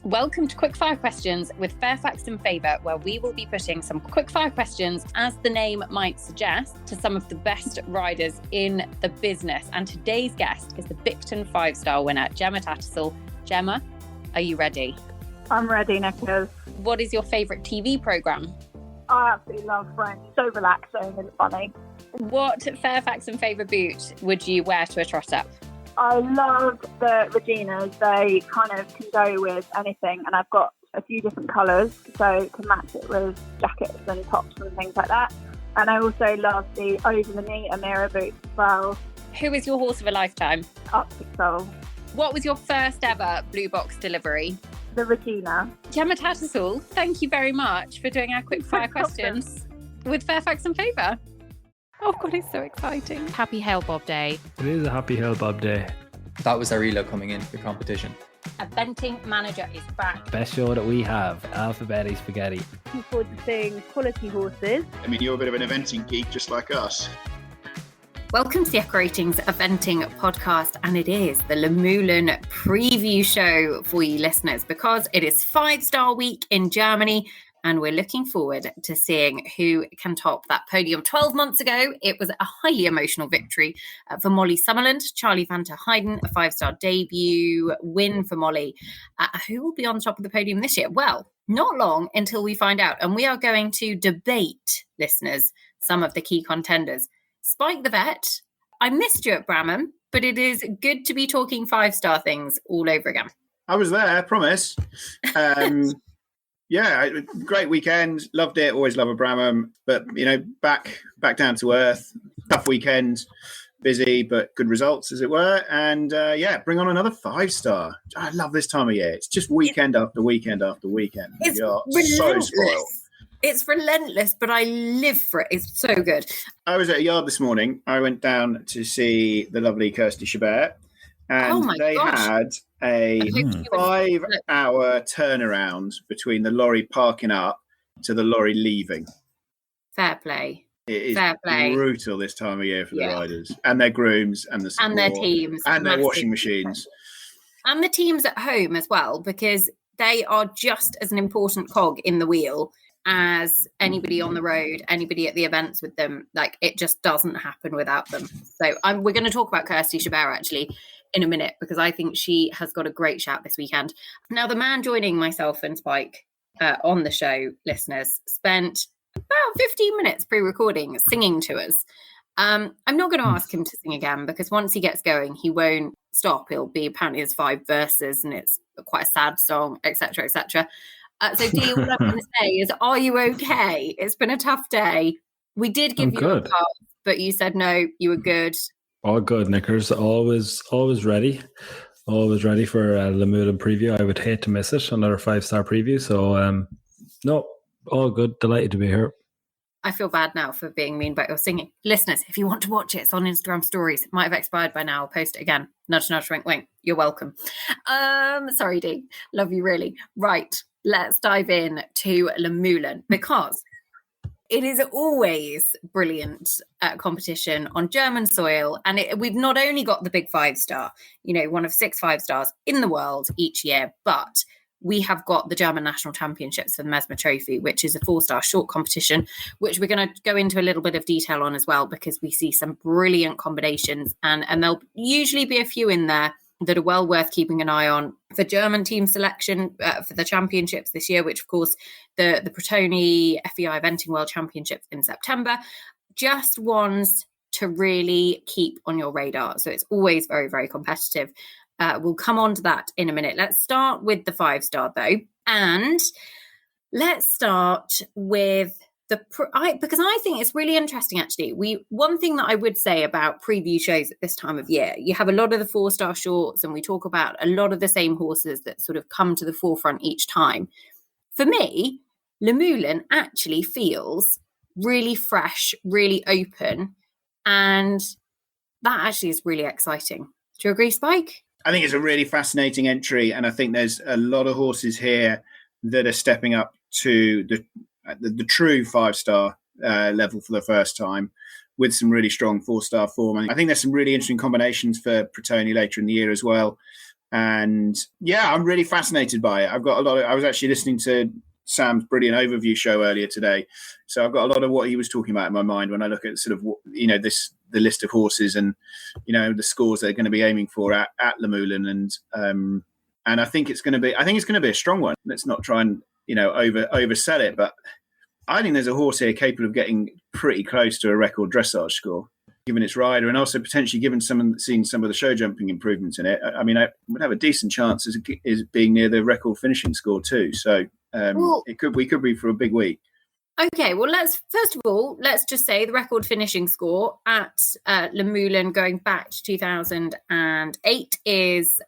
Welcome to Quickfire Questions with Fairfax and Favour, where we will be putting some quickfire questions, as the name might suggest, to some of the best riders in the business. And today's guest is the Bicton 5-star winner, Gemma Tattersall. Gemma, are you ready? I'm ready, Nicole. What is your favourite TV programme? I absolutely love Friends. So relaxing and funny. What Fairfax and Favour boot would you wear to a trot up? I love the Reginas. They kind of can go with anything, and I've got a few different colours, so to match it with jackets and tops and things like that. And I also love the over-the-knee Amira boots as well. Who is your horse of a lifetime? Arctic Soul. What was your first ever blue box delivery? The Regina. Gemma Tattersall, thank you very much for doing our quickfire questions with Fairfax and Favour. Oh God, it's so exciting. Happy Hail Bob Day. It is a happy Hail Bob Day. That was our elo coming into the competition. Eventing Manager is back. Best show that we have, Alphabetti Spaghetti. Looking forward to seeing quality horses. I mean, you're a bit of an eventing geek just like us. Welcome to the Echo Ratings Eventing podcast, and it is the Luhmühlen preview show for you listeners, because it is 5-star week in Germany. And we're looking forward to seeing who can top that podium. 12 months ago, it was a highly emotional victory for Molly Summerland. Charlie van ter Heijden, a 5-star debut win for Molly. Who will be on top of the podium this year? Well, not long until we find out. And we are going to debate, listeners, some of the key contenders. Spike the Vet, I missed you at Bramham, but it is good to be talking 5-star things all over again. I was there, I promise. Yeah, great weekend. Loved it. Always love a Bramham. But, you know, back down to earth. Tough weekend. Busy, but good results, as it were. And, bring on another 5-star. I love this time of year. It's just weekend after weekend after weekend. It's so spoiled. It's relentless, but I live for it. It's so good. I was at a yard this morning. I went down to see the lovely Kirsty Chabert. And they had a 5-hour turnaround between the lorry parking up to the lorry leaving. Fair play. It is brutal this time of year for the riders and their grooms and the support, and their teams and their washing machines. And the teams at home as well, because they are just as an important cog in the wheel as anybody on the road, anybody at the events with them. Like, it just doesn't happen without them. So we're going to talk about Kirsty Chabert actually in a minute, because I think she has got a great shout this weekend. Now, the man joining myself and Spike on the show, listeners, spent about 15 minutes pre-recording singing to us. I'm not going to ask him to sing again, because once he gets going, he won't stop. It'll be apparently his 5 verses, and it's quite a sad song, etc., etc. So, Dee, what I'm going to say is, are you okay? It's been a tough day. We did give you a pass, but you said no, you were good. All good, Nickers. Always ready. Always ready for a Luhmühlen preview. I would hate to miss it. Another 5-star preview. So, no, all good. Delighted to be here. I feel bad now for being mean about your singing. Listeners, if you want to watch it, it's on Instagram stories. It might have expired by now. I'll post it again. Nudge, nudge, wink, wink. You're welcome. Sorry, Dee. Love you really. Right. Let's dive in to Luhmühlen, because it is always brilliant competition on German soil. And we've not only got the big 5-star, you know, one of 6 5-stars in the world each year, but we have got the German National Championships for the Mesmer Trophy, which is a 4-star short competition, which we're going to go into a little bit of detail on as well, because we see some brilliant combinations, and there'll usually be a few in there that are well worth keeping an eye on for German team selection for the championships this year, which of course the Protoni FEI Eventing World Championships in September, just ones to really keep on your radar. So it's always very, very competitive. We'll come on to that in a minute. Let's start with the 5-star though. And let's start with because I think it's really interesting, actually. One thing that I would say about preview shows at this time of year, you have a lot of the 4-star shorts, and we talk about a lot of the same horses that sort of come to the forefront each time. For me, Luhmühlen actually feels really fresh, really open, and that actually is really exciting. Do you agree, Spike? I think it's a really fascinating entry, and I think there's a lot of horses here that are stepping up to the true 5-star level for the first time, with some really strong 4-star form. And I think there's some really interesting combinations for Protoni later in the year as well. And yeah, I'm really fascinated by it. I was actually listening to Sam's brilliant overview show earlier today. So I've got a lot of what he was talking about in my mind when I look at sort of, the list of horses and, the scores they're going to be aiming for at Luhmühlen. And I think it's going to be a strong one. Let's not try and, oversell it, but I think there's a horse here capable of getting pretty close to a record dressage score, given its rider, and also potentially given seen some of the show jumping improvements in it. I mean, I would have a decent chance as being near the record finishing score too. So we could be for a big week. Okay, well, let's just say the record finishing score at Luhmühlen going back to 2008 is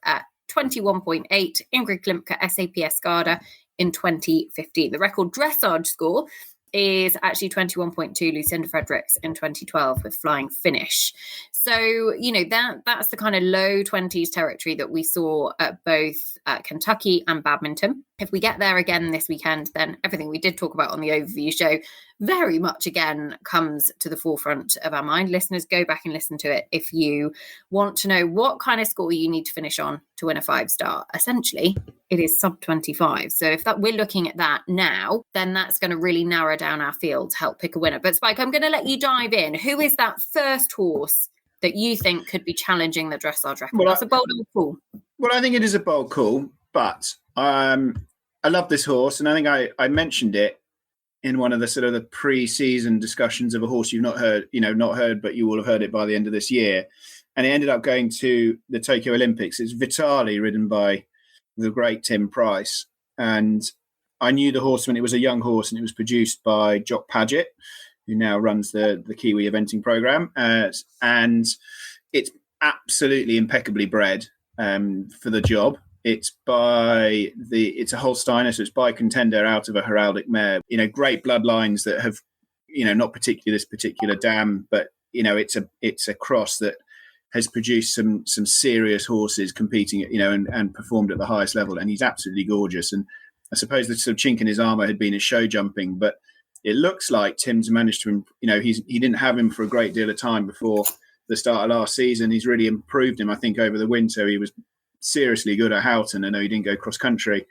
21.8. Ingrid Klimke, SAP Escada in 2015. The record dressage score is actually 21.2, Lucinda Fredericks in 2012 with Flying Finish. So, that's the kind of low 20s territory that we saw at both Kentucky and Badminton. If we get there again this weekend, then everything we did talk about on the overview show very much again comes to the forefront of our mind. Listeners, go back and listen to it if you want to know what kind of score you need to finish on to win a 5-star. Essentially, it is sub 25. So if we're looking at that now, then that's going to really narrow down our field to help pick a winner. But Spike, I'm going to let you dive in. Who is that first horse that you think could be challenging the dressage record? Well, that's a bold call. Well, I think it is a bold call, but I love this horse, and I think I mentioned it in one of the sort of the pre-season discussions of a horse you've not heard, but you will have heard it by the end of this year. And it ended up going to the Tokyo Olympics. It's Vitali, ridden by the great Tim Price. And I knew the horse when it was a young horse, and it was produced by Jock Paget, who now runs the Kiwi eventing program. And it's absolutely impeccably bred for the job. It's a Holsteiner, so it's by Contender out of a heraldic mare. Great bloodlines that have, not particularly this particular dam, but it's a cross that has produced some serious horses competing, and performed at the highest level. And he's absolutely gorgeous. And I suppose the sort of chink in his armour had been his show jumping, but it looks like Tim's managed to, he didn't have him for a great deal of time before the start of last season. He's really improved him. I think over the winter he was seriously good at Houghton. I know he didn't go cross country,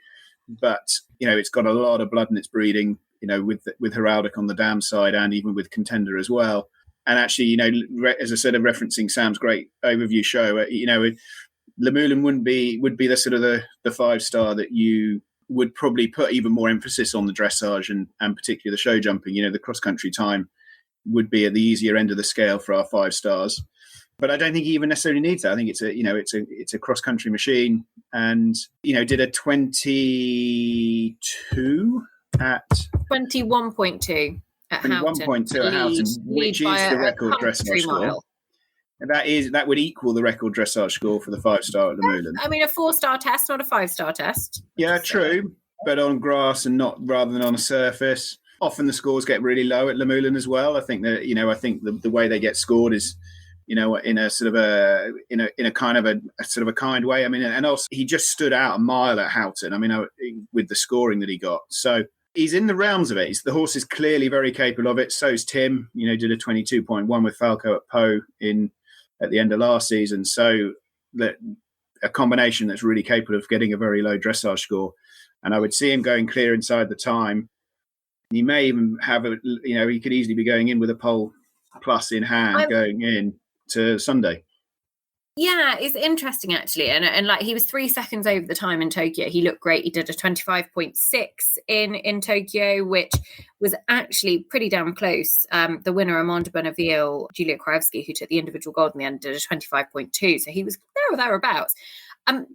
but it's got a lot of blood in its breeding, with heraldic on the dam side and even with Contender as well. And actually, as I said, referencing Sam's great overview show, Luhmühlen would be the sort of the 5-star that you would probably put even more emphasis on the dressage and particularly the show jumping. The cross country time would be at the easier end of the scale for our 5 stars. But I don't think he even necessarily needs that. I think it's a cross country machine, and did a 22 at 21.2 at Houghton. 21.2 at Houghton, which is the record dressage score. And that would equal the record dressage score for the 5-star at Luhmühlen. I mean, a 4-star test, not a 5-star test. Yeah, true, but on grass and not rather than on a surface. Often the scores get really low at Luhmühlen as well. I think that the way they get scored is, in a sort of in a kind of a sort of a kind way. I mean, and also he just stood out a mile at Houghton. I mean, with the scoring that he got. So he's in the realms of it. The horse is clearly very capable of it. So's Tim. Did a 22.1 with Falco at Pau at the end of last season. So that a combination that's really capable of getting a very low dressage score. And I would see him going clear inside the time. He may even have he could easily be going in with a pole plus in hand going in to Sunday. Yeah, it's interesting actually. And like he was 3 seconds over the time in Tokyo. He looked great. He did a 25.6 in Tokyo, which was actually pretty damn close. The winner, Amanda Bonneville, Julia Krajewski, who took the individual gold in the end, did a 25.2. So he was there or thereabouts.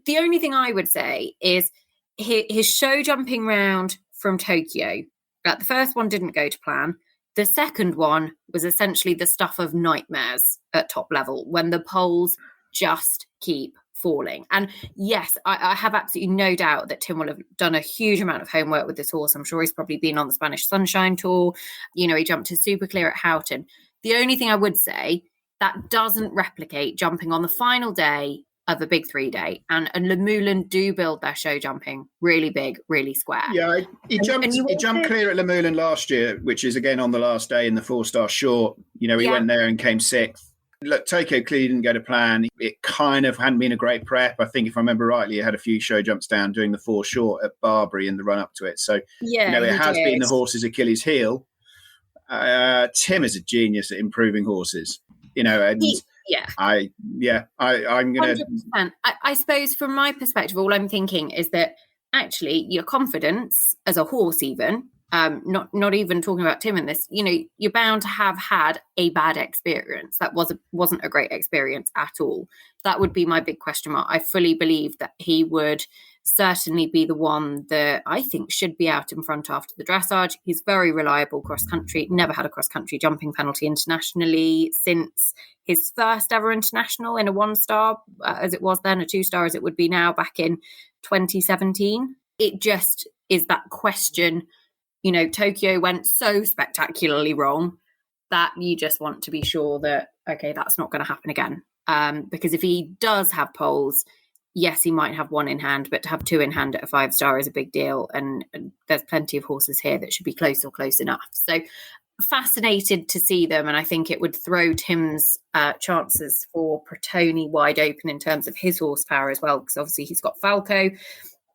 The only thing I would say is his show jumping round from Tokyo. The first one didn't go to plan. The second one was essentially the stuff of nightmares at top level when the poles just keep falling. And yes, I have absolutely no doubt that Tim will have done a huge amount of homework with this horse. I'm sure he's probably been on the Spanish Sunshine Tour. He jumped to super clear at Houghton. The only thing I would say, that doesn't replicate jumping on the final day of a big 3 day. And Luhmühlen do build their show jumping really big, really square. Yeah, he jumped clear at Luhmühlen last year, which is again on the last day in the 4-star short. He went there and came 6th. Look, Tokyo clearly didn't go to plan. It kind of hadn't been a great prep. I think if I remember rightly, it had a few show jumps down doing the 4 short at Barbary in the run up to it. So, Yeah, it he has did. been the horse's Achilles heel. Tim is a genius at improving horses, and I'm going to. 100%. I suppose from my perspective, all I'm thinking is that actually your confidence as a horse, even not even talking about Tim in this, you're bound to have had a bad experience. That wasn't a great experience at all. That would be my big question mark. I fully believe that he would certainly be the one that I think should be out in front after the dressage. He's very reliable cross country, never had a cross country jumping penalty internationally since his first ever international in a 1-star, as it was then, a 2-star as it would be now, back in 2017. It just is that question. Tokyo went so spectacularly wrong that you just want to be sure that, okay, that's not going to happen again. Because if he does have poles, yes, he might have 1 in hand, but to have 2 in hand at a 5-star is a big deal. And there's plenty of horses here that should be close or close enough. So fascinated to see them. And I think it would throw Tim's chances for Protoni wide open in terms of his horsepower as well, because obviously he's got Falco.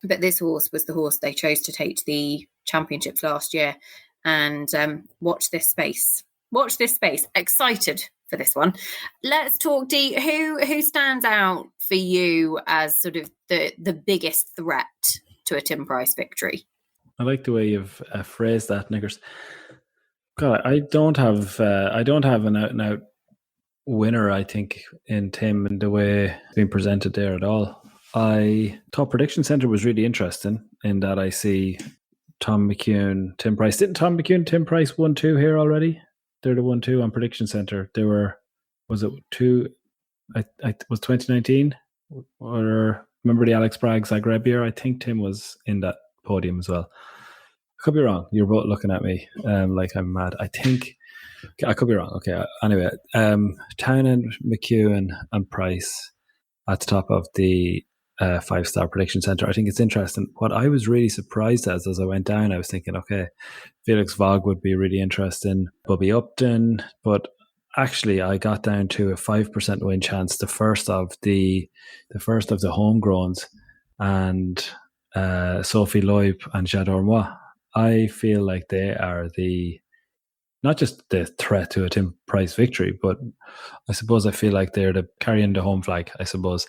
But this horse was the horse they chose to take to the championships last year. And watch this space. Excited for this one. Let's talk, Dee. Who stands out for you as sort of the biggest threat to a Tim Price victory? I like the way you've phrased that, Nickers. God, I don't have an out and out winner, I think, in Tim and the way it's been presented there at all. I thought Prediction Centre was really interesting in that I see Tom McEwen, Tim Price. Didn't Tom McEwen, Tim Price 1-2 here already? They're the 1-2 on Prediction Centre. They were, was it 2? I was 2019? Or remember the Alex Bragg Zagreb year? I think Tim was in that podium as well. I could be wrong. You're both looking at me like I'm mad. I think I could be wrong. Okay. Anyway, Townend, McEwen, and Price at the top of the 5-star Prediction Centre. I think it's interesting. What I was really surprised as I went down, I was thinking, okay, Felix Vogue would be really interesting, Bobby Upton, but actually I got down to a 5% win chance, the first of the homegrowns, and Sophie Loeb and J'adore Moi. I feel like they are not just the threat to a Tim Price victory, but I suppose I feel like they're carrying the home flag, I suppose.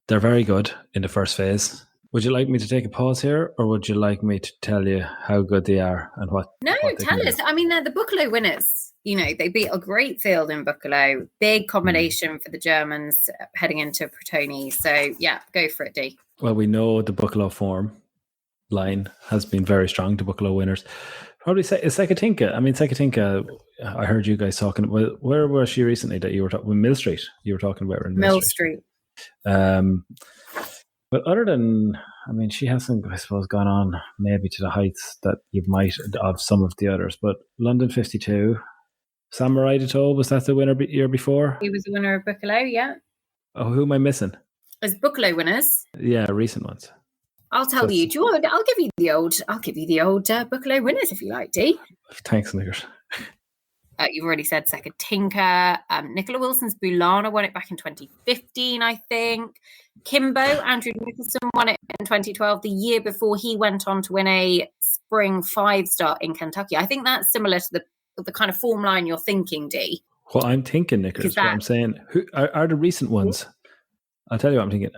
They're very good in the first phase. Would you like me to take a pause here, or would you like me to tell you how good they are and what? No, tell us. I mean, they're the Buccalo winners. They beat a great field in Buccalo. Big combination for the Germans heading into Protoni. So, yeah, go for it, Dee. Well, we know the Buccalo form line has been very strong, the Buccalo winners. Probably Sekatinka. I mean, Sekatinka, I heard you guys talking. Well, where was she recently that you were talking? Mill Street. You were talking about her in Mill Street. But other than, I mean, she hasn't, I suppose, gone on maybe to the heights that you might of some of the others. But London 52, Samurai Deto, was that the winner year before? He was the winner of Buccalo, yeah. Oh, who am I missing? As Buccalo winners? Yeah, recent ones. I'll tell you. Do you want? I'll give you the old Buccalo winners if you like, Dee. Thanks, Nickers. You've already said Sekatinka. Nicola Wilson's Bulana won it back in 2015, I think. Kimbo, Andrew Nicholson, won it in 2012, the year before he went on to win a spring 5-star in Kentucky. I think that's similar to the kind of form line you're thinking, Dee. What I'm thinking, Nickers, what I'm saying, who are the recent ones? I'll tell you what I'm thinking.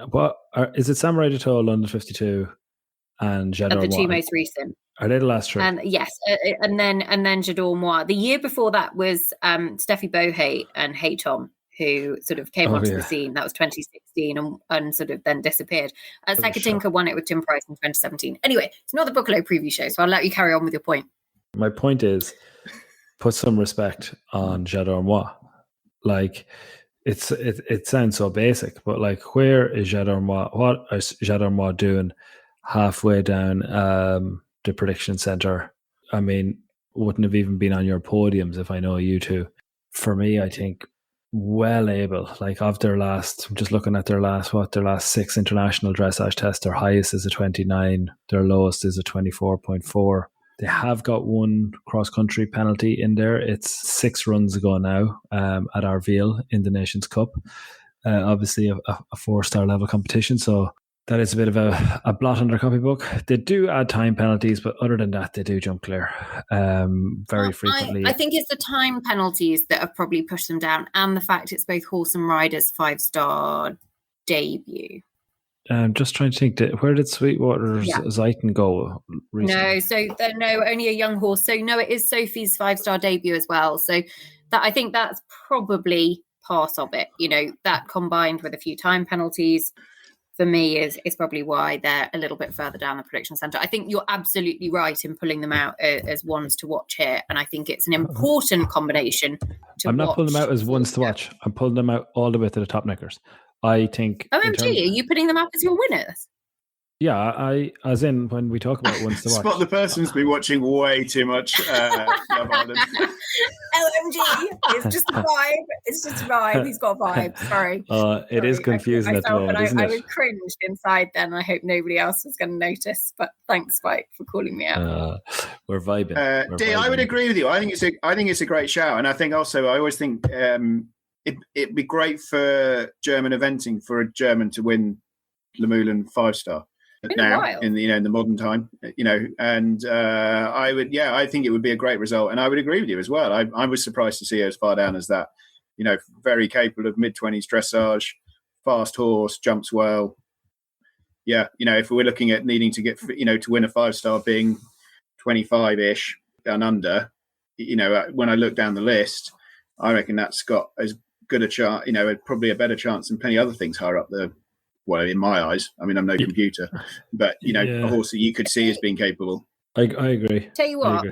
Is it Samurai Deto, London 52, and J'adore Moi? The two most recent. Are they the last three? Yes, and then J'adore Moi. The year before that was Steffi Bohate and Hey Tom, who sort of came onto the scene. That was 2016 and sort of then disappeared. Sekatinka won it with Tim Price in 2017. Anyway, it's not the Buccalo preview show, so I'll let you carry on with your point. My point is, put some respect on J'adore Moi. Like, it sounds so basic, but like, where is J'adore Moi? What is J'adore Moi doing halfway down the Prediction Centre? I mean, wouldn't have even been on your podiums if I know you two. For me, I think well able, like of their last, I'm just looking at their last 6 international dressage tests. Their highest is a 29, their lowest is a 24.4. They have got one cross-country penalty in there. It's 6 runs ago now at Arville in the Nations Cup. Obviously a 4-star level competition, so that is a bit of a blot on their copybook. They do add time penalties, but other than that, they do jump clear very frequently. I think it's the time penalties that have probably pushed them down, and the fact it's both horse and rider's 5-star debut. I'm just trying to think, where did Sweetwater's Zeichen go recently? No, only a young horse. So no, it is Sophie's 5-star debut as well. So I think that's probably part of it. You know, that combined with a few time penalties, for me, is probably why they're a little bit further down the prediction centre. I think you're absolutely right in pulling them out as ones to watch here, and I think it's an important combination to I'm not watch. pulling them out as ones to watch. I'm pulling them out all the way to the top nickers. I think. OMG, are you putting them up as your winners? Yeah, as in when we talk about ones to watch. Spot the person's been watching way too much Love Island. OMG, it's just a vibe. It's just a vibe. He's got a vibe. Sorry. It is confusing at the moment, isn't it? I was cringed inside then. I hope nobody else was going to notice. But thanks, Spike, for calling me out. We're vibing. Dee, I would agree with you. I think it's a great shout, and I think also I always think it'd be great for German eventing for a German to win Luhmühlen 5-star. Now in the modern time, and I think it would be a great result, and I would agree with you as well. I was surprised to see her as far down as that. Very capable of mid-20s dressage, fast horse, jumps well. Yeah, if we're looking at needing to get to win a 5-star being 25-ish and under, when I look down the list, I reckon that's got as good a chance, probably a better chance than plenty other things higher up the. Well, in my eyes, I mean, I'm no computer, but a horse that you could see as being capable. I agree. Tell you what,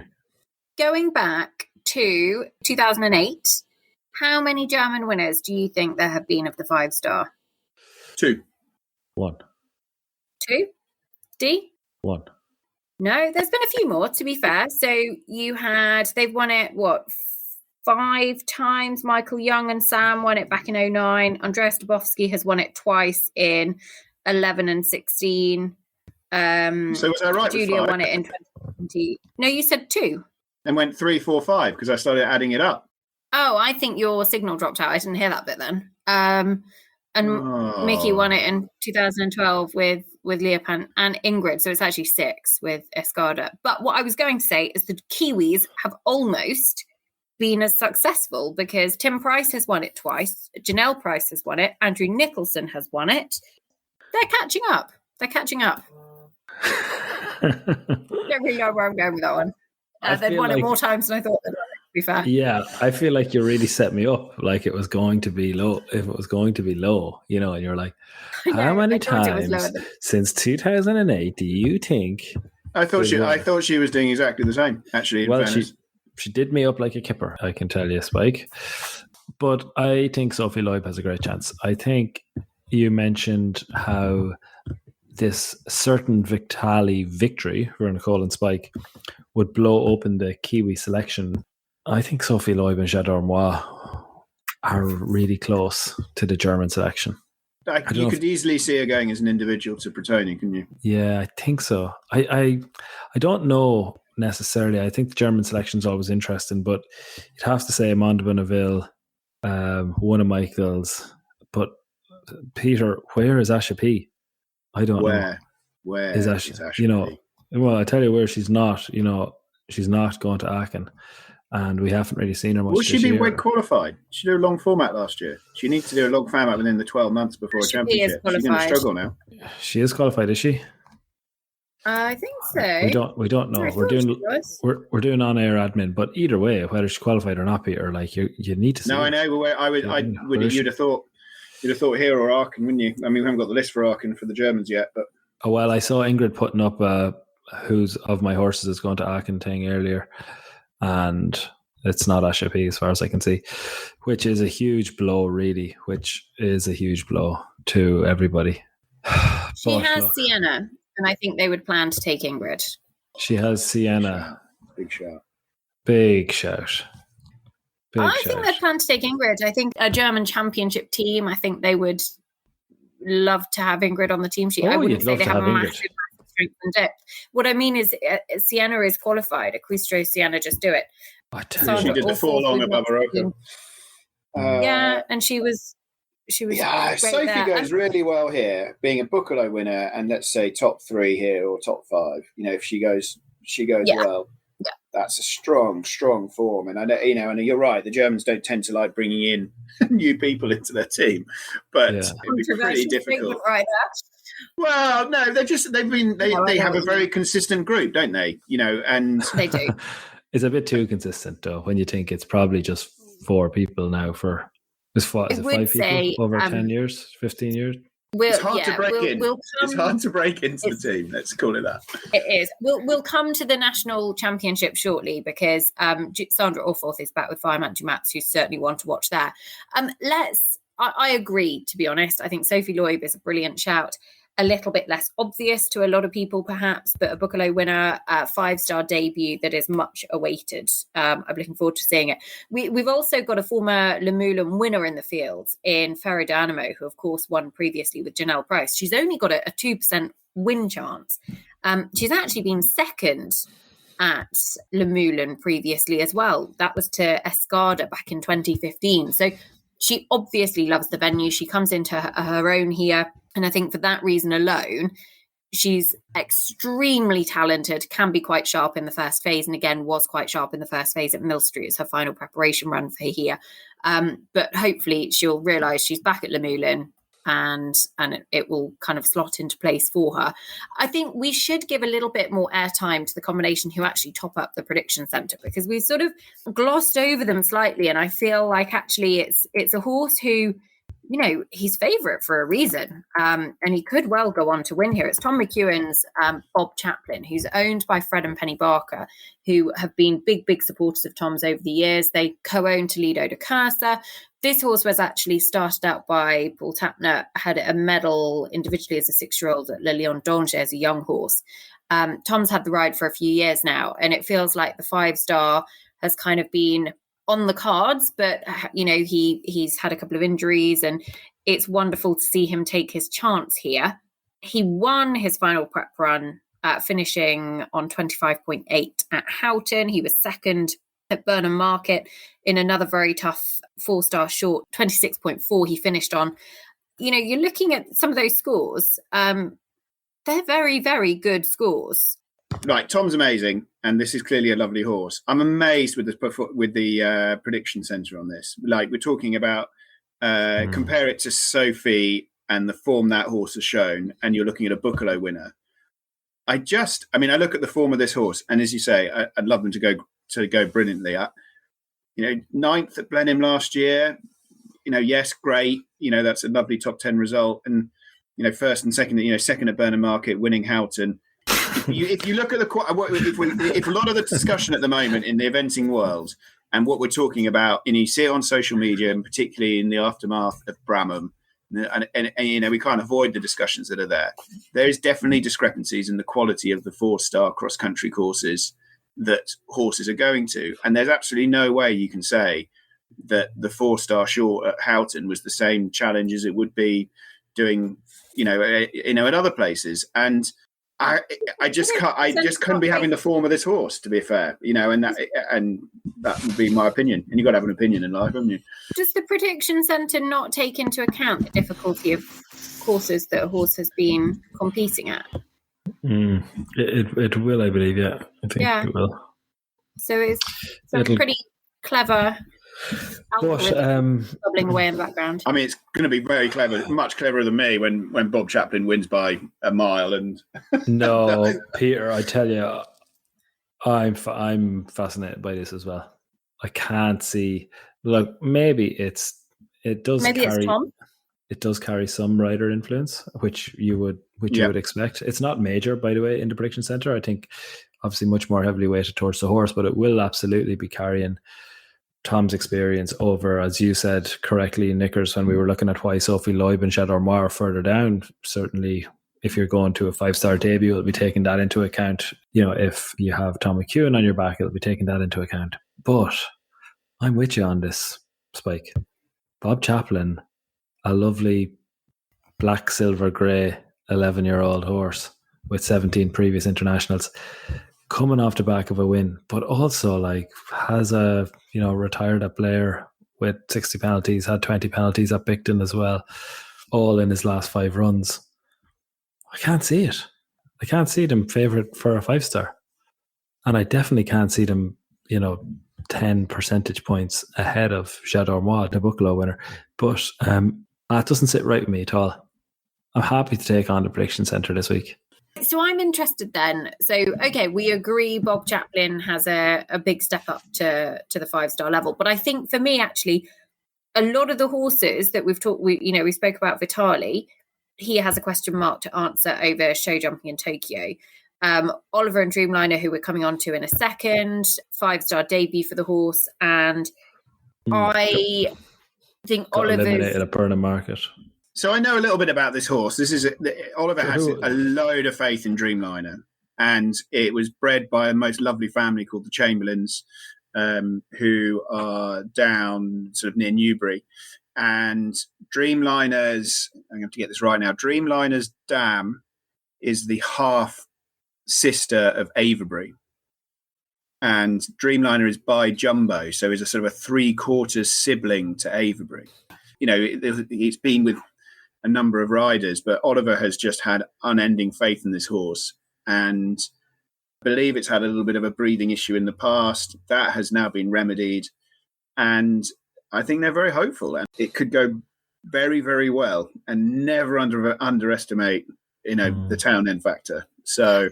going back to 2008, how many German winners do you think there have been of the 5-star? 2. 1. 2? D? 1. No, there's been a few more, to be fair. So they've won it, 5 times. Michael Young and Sam won it back in 2009. Andreas Dubovsky has won it twice in 11 and 16. So was I right? Julia won it in 2020. No, you said 2. And went 3, 4, 5 because I started adding it up. Oh, I think your signal dropped out. I didn't hear that bit then. And Mickey won it in 2012 with Leopan and Ingrid. So it's actually 6 with Escada. But what I was going to say is the Kiwis have almost been as successful because Tim Price has won it twice, Janelle Price has won it, Andrew Nicholson has won it. They're catching up. Don't really know where I'm going with that one. They've won it more times than I thought they'd won it, to be fair. Yeah, I feel like you really set me up like it was going to be low. If it was going to be low, and you're like, how many times since 2008 do you think? I thought she was doing exactly the same, actually. Well, she did me up like a kipper, I can tell you, Spike. But I think Sophie Loeb has a great chance. I think you mentioned how this certain Victali victory for Nicole and Spike would blow open the Kiwi selection. I think Sophie Loeb and J'adore Moi are really close to the German selection. You could easily see her going as an individual to Bretoni, couldn't you? Yeah, I think so. I don't know necessarily. I think the German selection is always interesting, but you'd have to say Amanda Bonneville, one of Michael's. But Peter, where is Asha P? I don't know. Where is Asha P? Well, I tell you where she's not. She's not going to Aachen, and we haven't really seen her much. Will she be weight qualified? She did a long format last year. She needs to do a long format within the 12 months before a championship. She's going to struggle now. She is qualified, is she? I think so. We don't know. We're doing on-air admin, but either way, whether she's qualified or not, Peter, like you need to see. No, I know. But you'd have thought here or Aachen, wouldn't you? I mean, we haven't got the list for Aachen for the Germans yet, but I saw Ingrid putting up who's of my horses is going to Aachen thing earlier, and it's not Asha P as far as I can see, which is a huge blow, really. Which is a huge blow to everybody. She has Sienna. And I think they would plan to take Ingrid. She has Sienna. Big shout. I think they plan to take Ingrid. I think a German championship team, I think they would love to have Ingrid on the team sheet. I wouldn't say they have a massive strength and depth. What I mean is, Sienna is qualified. Equistro Sienna, just do it. I tell you, She did the forlong above Morocco. Yeah, and she was Yeah, great Sophie there. goes really well here, being a Buccolo winner, and let's say top 3 here or top 5. If she goes well. Yeah. That's a strong form, and I know, and you're right. The Germans don't tend to like bringing in new people into their team, but it'd be pretty difficult. Right. Well, no, they have a very consistent group, don't they? And They do. It's a bit too consistent, though. When you think it's probably just 4 people now for. Is it 5 people over 10 years, 15 years? It's hard to break in. It's hard to break into the team. Let's call it that. It is. We'll come to the national championship shortly because Sandra Orforth is back with Fireman Dumas, who's certainly one to watch there. I agree, to be honest. I think Sophie Loeb is a brilliant shout. A little bit less obvious to a lot of people, perhaps, but a Buccolo winner, 5-star debut that is much awaited. I'm looking forward to seeing it. We've also got a former Luhmühlen winner in the field in Ferrodynamo, who, of course, won previously with Janelle Price. She's only got a 2% win chance. She's actually been second at Luhmühlen previously as well. That was to Escada back in 2015. So she obviously loves the venue. She comes into her own here. And I think for that reason alone, she's extremely talented, can be quite sharp in the first phase. And again, was quite sharp in the first phase at Mill Street as her final preparation run for here. But hopefully she'll realise she's back at Luhmühlen and it will kind of slot into place for her. I think we should give a little bit more airtime to the combination who actually top up the prediction centre, because we've sort of glossed over them slightly. And I feel like actually it's a horse who, he's favourite for a reason. And he could well go on to win here. It's Tom McEwen's Bob Chaplin, who's owned by Fred and Penny Barker, who have been big supporters of Tom's over the years. They co-own Toledo de Casa. This horse was actually started out by Paul Tapner, had a medal individually as a 6-year-old at Le Lion d'Angers as a young horse. Tom's had the ride for a few years now, and it feels like the 5-star has kind of been on the cards, but he's had a couple of injuries, and it's wonderful to see him take his chance here. He won his final prep run, finishing on 25.8 at Houghton. He was second at Burnham Market in another very tough 4-star short, 26.4 he finished on. You're looking at some of those scores. They're very, very good scores. Right, Tom's amazing, and this is clearly a lovely horse. I'm amazed with the prediction centre on this. Like, we're talking about compare it to Sophie and the form that horse has shown, and you're looking at a Buccolo winner. I look at the form of this horse, and as you say, I'd love them to go brilliantly. 9th at Blenheim last year. Yes, great. That's a lovely top 10 result, and first and second. Second at Burnham Market, winning Houghton. If you look at if a lot of the discussion at the moment in the eventing world and what we're talking about, you see it on social media, and particularly in the aftermath of Bramham, and we can't avoid the discussions that are there. There is definitely discrepancies in the quality of the 4-star cross-country courses that horses are going to, and there's absolutely no way you can say that the 4-star short at Houghton was the same challenge as it would be doing, at other places. And I just couldn't be having the form of this horse, to be fair, and that would be my opinion. And you've got to have an opinion in life, haven't you? Does the prediction centre not take into account the difficulty of courses that a horse has been competing at? It will, I believe, yeah. I think it will. So it's pretty clever. Bubbling away in the background. I mean, it's going to be very clever, much cleverer than me when Bob Chaplin wins by a mile. And no, Peter, I tell you, I'm fascinated by this as well. I can't see. Look, maybe it does carry some rider influence, which you would expect. It's not major, by the way, in the prediction centre. I think obviously much more heavily weighted towards the horse, but it will absolutely be carrying Tom's experience over, as you said correctly, Nickers, when we were looking at why Sophie Loeb and Shadow Moir are further down. Certainly, if you're going to a 5-star debut, it'll be taking that into account. If you have Tom McEwen on your back, it'll be taking that into account. But I'm with you on this, Spike. Bob Chaplin, a lovely black, silver, grey 11-year-old horse with 17 previous internationals, coming off the back of a win, but also like has a, retired a player with 60 penalties, had 20 penalties at Bicton as well, all in his last 5 runs. I can't see it. I can't see them favourite for a 5-star. And I definitely can't see them, 10 percentage points ahead of J'adore Moi, the Buccleuch winner. But that doesn't sit right with me at all. I'm happy to take on the prediction centre this week. So I'm interested then. So, okay, we agree Bob Chaplin has a big step up to the 5-star level. But I think for me, actually, a lot of the horses that we've talked, we spoke about Vitali, he has a question mark to answer over show jumping in Tokyo. Oliver and Dreamliner, who we're coming on to in a second, 5-star debut for the horse. And I think Oliver's eliminated at Burnham Market. So I know a little bit about this horse. Oliver has a load of faith in Dreamliner, and it was bred by a most lovely family called the Chamberlains, who are down sort of near Newbury. And Dreamliner's, I'm going to get this right now, Dreamliner's dam is the half sister of Avebury. And Dreamliner is by Jumbo, so is a sort of a 3/4 sibling to Avebury. It's been with a number of riders, but Oliver has just had unending faith in this horse, and I believe it's had a little bit of a breathing issue in the past. That has now been remedied, and I think they're very hopeful, and it could go very, very well, and never underestimate, the Townend factor. So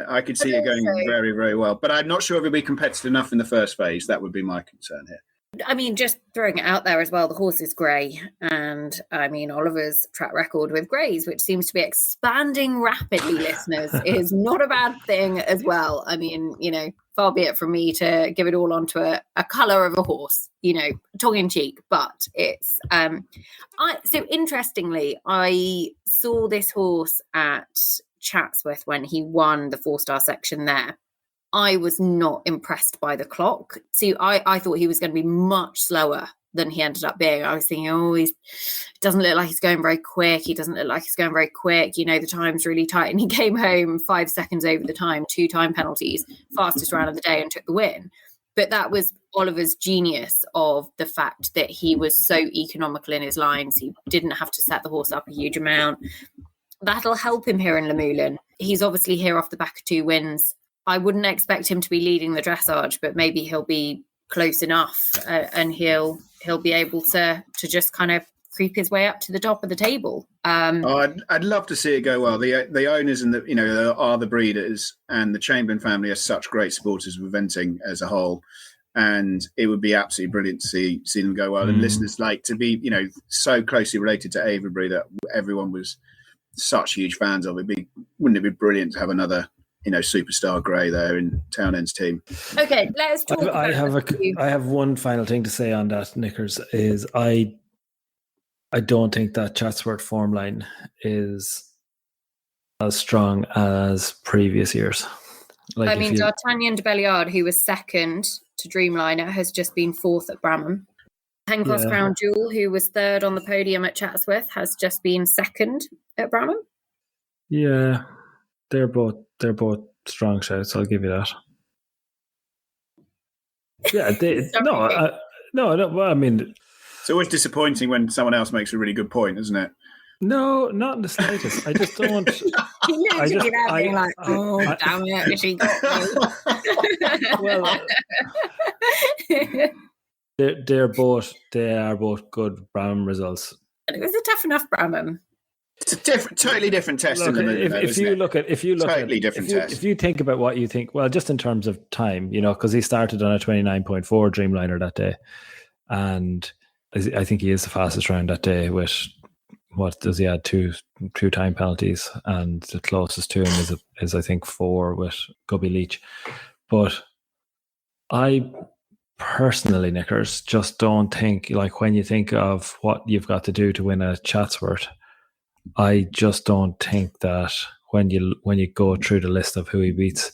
I could see it going very, very well, but I'm not sure if it'll be competitive enough in the first phase. That would be my concern here. I mean, just throwing it out there as well, the horse is grey. And I mean, Oliver's track record with greys, which seems to be expanding rapidly, listeners, is not a bad thing as well. I mean, far be it from me to give it all onto a colour of a horse, tongue in cheek. But it's, so interestingly, I saw this horse at Chatsworth when he won the 4-star section there. I was not impressed by the clock. See, I thought he was going to be much slower than he ended up being. I was thinking, he doesn't look like he's going very quick. The time's really tight. And he came home 5 seconds over the time, 2 time penalties, fastest round of the day, and took the win. But that was Oliver's genius of the fact that he was so economical in his lines. He didn't have to set the horse up a huge amount. That'll help him here in Luhmühlen. He's obviously here off the back of 2 wins. I wouldn't expect him to be leading the dressage, but maybe he'll be close enough and he'll be able to just kind of creep his way up to the top of the table. I'd love to see it go well. The owners and are the breeders, and the Chamberlain family are such great supporters of eventing as a whole, and it would be absolutely brilliant to see them go well. And listeners like to be so closely related to Avebury that everyone was such huge fans of. Wouldn't it be brilliant to have another superstar grey there in Townend's team? Okay, let's talk I have one final thing to say on that, Knickers, is I don't think that Chatsworth form line is as strong as previous years. D'Artagnan de Belliard, who was second to Dreamliner, has just been 4th at Bramham. Pencross Crown Jewel, who was 3rd on the podium at Chatsworth, has just been 2nd at Bramham. Yeah, they're both strong shouts. I'll give you that. Yeah, well, I mean, it's always disappointing when someone else makes a really good point, isn't it? No, not in the slightest. I just don't. Damn it, she got me. Well, they are both good Bramham results. It was a tough enough Bramham. It's a totally different test. If you think about what you think, well, just in terms of time, because he started on a 29.4 Dreamliner that day, and I think he is the fastest round that day with what does he had 2 time penalties, and the closest to him is I think 4 with Gubby Leach. But I personally, Knickers, just don't think, like, when you think of what you've got to do to win a Chatsworth, I just don't think that when you go through the list of who he beats,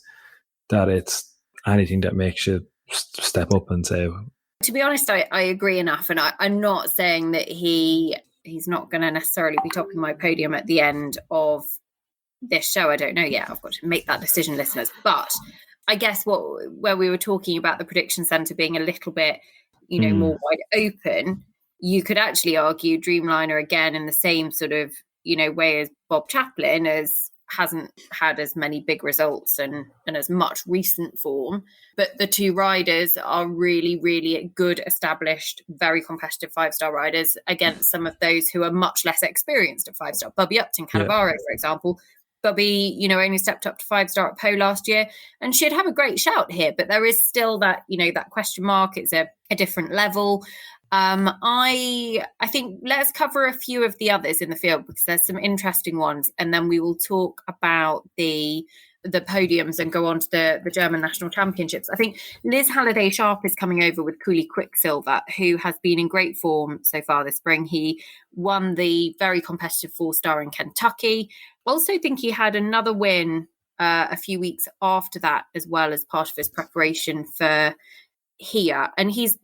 that it's anything that makes you step up and say. To be honest, I agree enough, and I'm not saying that he's not going to necessarily be topping my podium at the end of this show. I don't know yet. I've got to make that decision, listeners. But I guess where we were talking about the prediction centre being a little bit, more wide open, you could actually argue Dreamliner again in the same sort of, way as Bob Chaplin hasn't had as many big results and as much recent form. But the two riders are really, really good, established, very competitive 5-star riders against some of those who are much less experienced at 5-star. Bubby Upton Cannavaro, for example. Bubby, only stepped up to 5-star at Po last year, and she'd have a great shout here. But there is still that, that question mark. It's a different level. I think let's cover a few of the others in the field because there's some interesting ones, and then we will talk about the podiums and go on to the German National Championships. I think Liz Halliday Sharp is coming over with Cooley Quicksilver, who has been in great form so far this spring. He won the very competitive 4-star in Kentucky. Also think he had another win a few weeks after that as well as part of his preparation for here. And he's,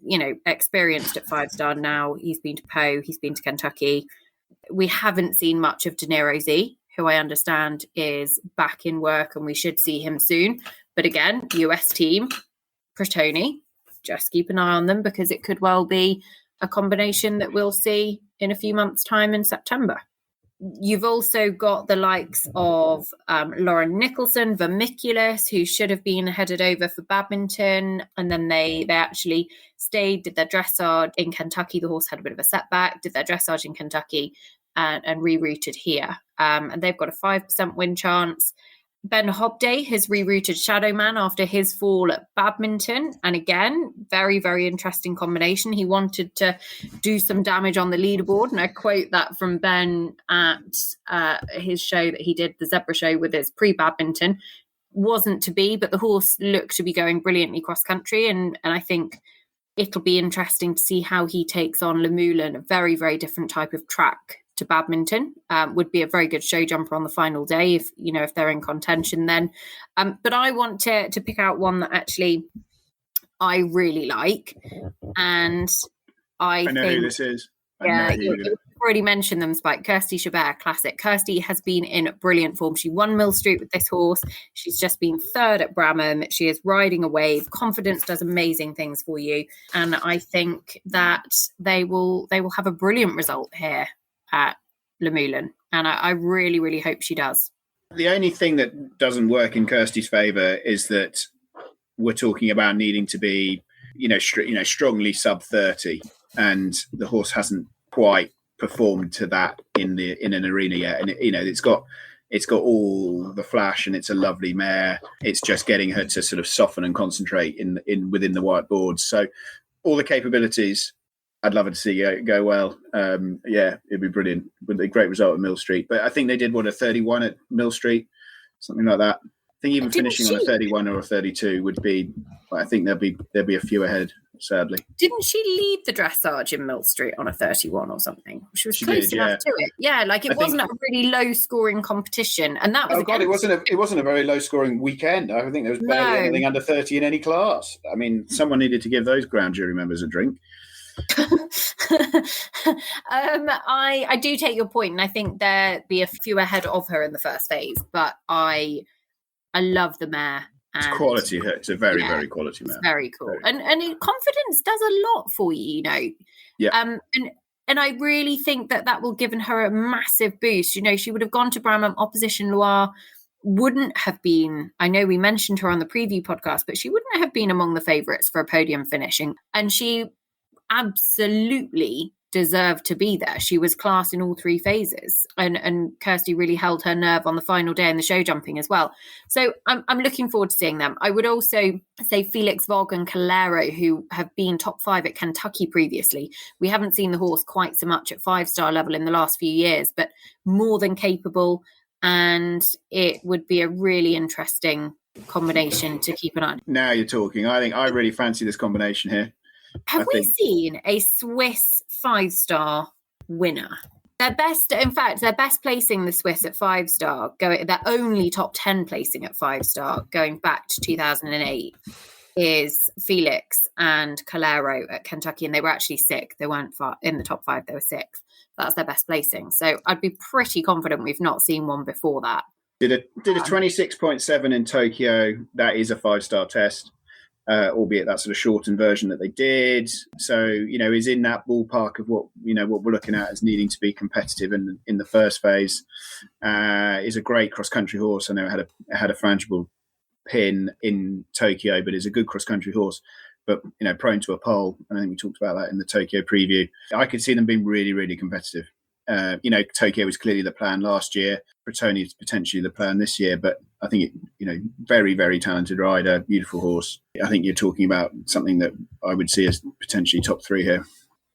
experienced at 5-star now. He's been to Po, he's been to Kentucky. We haven't seen much of De Niro Z, who I understand is back in work and we should see him soon. But again, US team, Pratoni, just keep an eye on them because it could well be a combination that we'll see in a few months' time in September. You've also got the likes of Lauren Nicholson, Vermiculus, who should have been headed over for badminton. And then they actually stayed, did their dressage in Kentucky. The horse had a bit of a setback, did their dressage in Kentucky and rerouted here. And they've got a 5% win chance. Ben Hobday has rerouted Shadowman after his fall at badminton. And again, very, very interesting combination. He wanted to do some damage on the leaderboard. And I quote that from Ben at his show that he did, the Zebra Show, with his pre-badminton. Wasn't to be, but the horse looked to be going brilliantly cross country. And I think it'll be interesting to see how he takes on Luhmühlen, a very, very different type of track to badminton. Would be a very good show jumper on the final day if they're in contention then. But I want to pick out one that actually I really like, and I know think, who this is. You've already mentioned them, Spike. Kirsty Chabert Classic. Kirsty has been in brilliant form. She won Mill Street with this horse. She's just been third at Bramham. She is riding a wave. Confidence does amazing things for you, and I think that they will have a brilliant result here at Luhmühlen, and I really, really hope she does. The only thing that doesn't work in Kirsty's favour is that we're talking about needing to be, strongly sub 30, and the horse hasn't quite performed to that in an arena yet. And it's got all the flash, and it's a lovely mare. It's just getting her to sort of soften and concentrate in within the white boards. So all the capabilities. I'd love it to see go well. It'd be brilliant with a great result at Mill Street. But I think they did a 31 at Mill Street, something like that. I think even finishing on a 31 or a 32 would be. I think there'd be a few ahead. Sadly, didn't she lead the dressage in Mill Street on a 31 or something? She was close enough to it. Yeah, it wasn't a really low scoring competition, and that was. Oh God, it wasn't a very low scoring weekend. I think there was barely anything under 30 in any class. I mean, someone needed to give those ground jury members a drink. I do take your point, and I think there'd be a few ahead of her in the first phase, but I love the mare. It's quality. It's a very, very quality mare. Very cool. And confidence does a lot for you, Yeah. And I really think that will give her a massive boost. She would have gone to Bramham, opposition Loire, wouldn't have been, I know we mentioned her on the preview podcast, but she wouldn't have been among the favourites for a podium finishing. And she absolutely deserved to be there. She was class in all three phases, and Kirsty really held her nerve on the final day in the show jumping as well. So I'm looking forward to seeing them. I would also say Felix Vogue and Calero, who have been top 5 at Kentucky previously. We haven't seen the horse quite so much at 5-star level in the last few years, but more than capable, and it would be a really interesting combination to keep an eye on. Now you're talking. I really fancy this combination here. Have we seen a Swiss 5-star winner? Their best placing, the Swiss at 5-star, their only top 10 placing at 5-star going back to 2008 is Felix and Calero at Kentucky, and they were actually 6th. They weren't far in the top 5, they were 6th. That's their best placing. So I'd be pretty confident we've not seen one before that. Did a 26.7 in Tokyo. That is a 5-star test, albeit that sort of shortened version that they did. So, is in that ballpark of what we're looking at as needing to be competitive in the first phase. Is a great cross-country horse. I know it had a frangible pin in Tokyo, but is a good cross-country horse. But, prone to a pole. And I think we talked about that in the Tokyo preview. I could see them being really, really competitive. Tokyo was clearly the plan last year. Bretoni is potentially the plan this year, but I think very, very talented rider, beautiful horse. I think you're talking about something that I would see as potentially top 3 here.